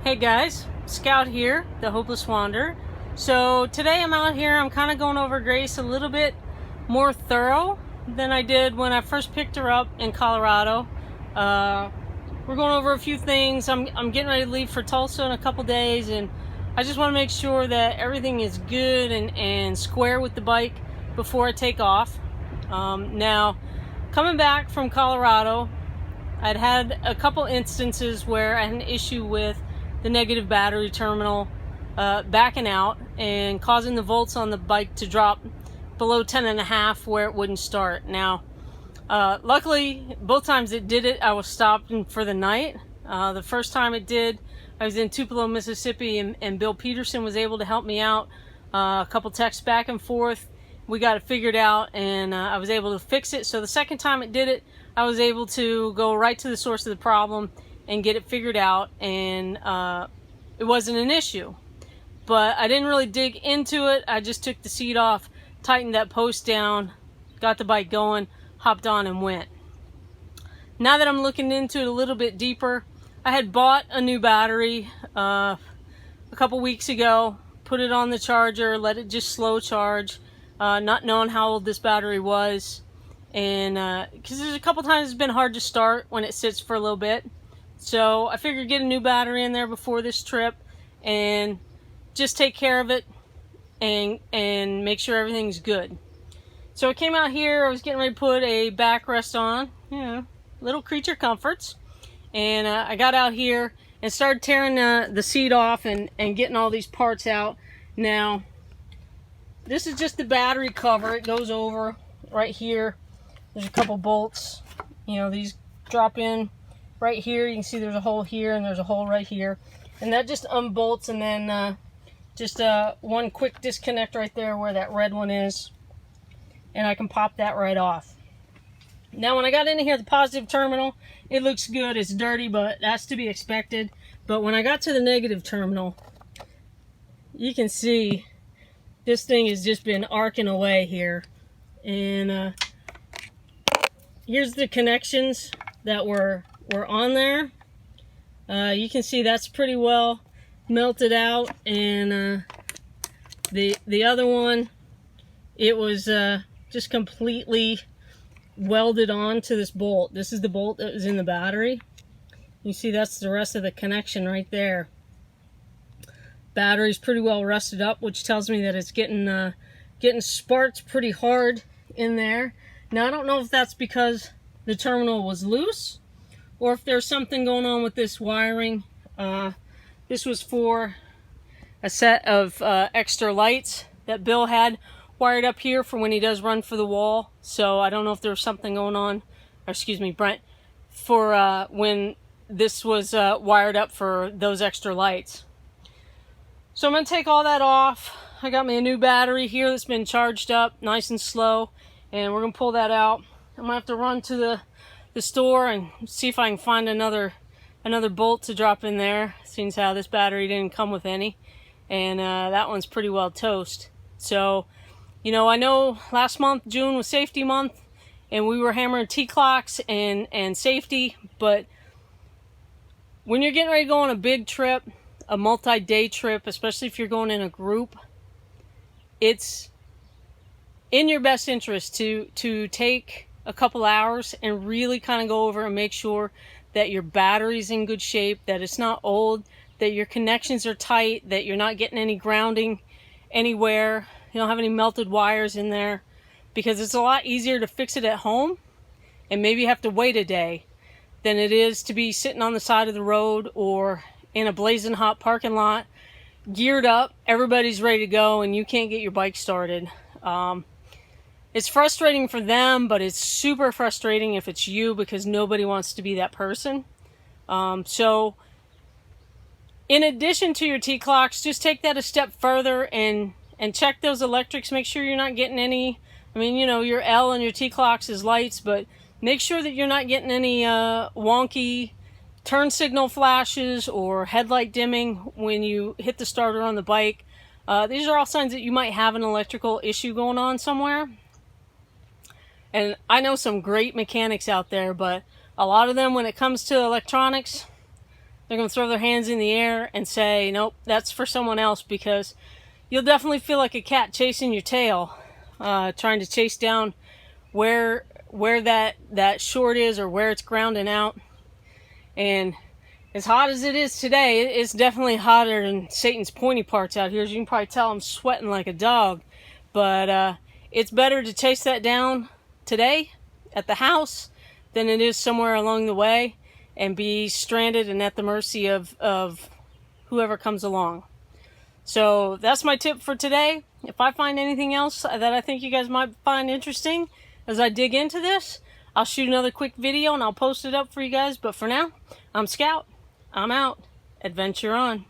Hey guys, Scout here, the Hopeless Wanderer. So today I'm out here, I'm kind of going over Grace a little bit more thorough than I did when I first picked her up in Colorado. We're going over a few things. I'm getting ready to leave for Tulsa in a couple days, and I just want to make sure that everything is good and square with the bike before I take off. Now, coming back from Colorado, I'd had a couple instances where I had an issue with the negative battery terminal backing out and causing the volts on the bike to drop below 10.5 where it wouldn't start. Now, luckily, both times it did it, I was stopping for the night. The first time it did, I was in Tupelo, Mississippi, and Bill Peterson was able to help me out. A couple texts back and forth. We got it figured out, and I was able to fix it. So the second time it did it, I was able to go right to the source of the problem and get it figured out, and it wasn't an issue. But I didn't really dig into it. I just took the seat off, tightened that post down, got the bike going, hopped on and went. Now that I'm looking into it a little bit deeper, I had bought a new battery a couple weeks ago, put it on the charger, let it just slow charge, not knowing how old this battery was. And because there's a couple times it's been hard to start when it sits for a little bit. So I figured get a new battery in there before this trip and just take care of it and make sure everything's good. So I came out here, I was getting ready to put a backrest on, little creature comforts. And I got out here and started tearing the seat off and getting all these parts out. Now, this is just the battery cover. It goes over right here. There's a couple bolts. These drop in right here. You can see there's a hole here and there's a hole right here. And that just unbolts, and then just one quick disconnect right there where that red one is. And I can pop that right off. Now when I got into here, the positive terminal, it looks good. It's dirty, but that's to be expected. But when I got to the negative terminal, you can see this thing has just been arcing away here. And here's the connections that were on there. You can see that's pretty well melted out, and the other one, it was just completely welded on to this bolt. This is the bolt that was in the battery. You see that's the rest of the connection right there. Battery's pretty well rusted up, which tells me that it's getting sparked pretty hard in there. Now I don't know if that's because the terminal was loose or if there's something going on with this wiring. This was for a set of extra lights that Bill had wired up here for when he does run for the wall. So I don't know if there was something going on, or excuse me, Brent, for when this was wired up for those extra lights. So I'm going to take all that off. I got me a new battery here that's been charged up nice and slow, and we're going to pull that out. I'm going to have to run to the store and see if I can find another bolt to drop in there, seeing as how this battery didn't come with any, and that one's pretty well toast. So, I know last month, June, was safety month, and we were hammering TCLOCS and safety, but when you're getting ready to go on a big trip, a multi-day trip, especially if you're going in a group, it's in your best interest to take a couple hours and really kind of go over and make sure that your battery's in good shape, that it's not old, that your connections are tight, that you're not getting any grounding anywhere, you don't have any melted wires in there, because it's a lot easier to fix it at home and maybe have to wait a day than it is to be sitting on the side of the road or in a blazing hot parking lot, geared up, everybody's ready to go, and you can't get your bike started. It's frustrating for them, but it's super frustrating if it's you, because nobody wants to be that person. So in addition to your TCLOCS, just take that a step further and check those electrics. Make sure you're not getting any, your L and your TCLOCS is lights, but make sure that you're not getting any wonky turn signal flashes or headlight dimming when you hit the starter on the bike. These are all signs that you might have an electrical issue going on somewhere. And I know some great mechanics out there, but a lot of them, when it comes to electronics, they're going to throw their hands in the air and say, nope, that's for someone else, because you'll definitely feel like a cat chasing your tail, trying to chase down where that short is, or where it's grounding out. And as hot as it is today, it's definitely hotter than Satan's pointy parts out here. As you can probably tell, I'm sweating like a dog. But it's better to chase that down today at the house than it is somewhere along the way and be stranded and at the mercy of whoever comes along. So that's my tip for today. If I find anything else that I think you guys might find interesting as I dig into this, I'll shoot another quick video and I'll post it up for you guys. But for now, I'm Scout. I'm out. Adventure on.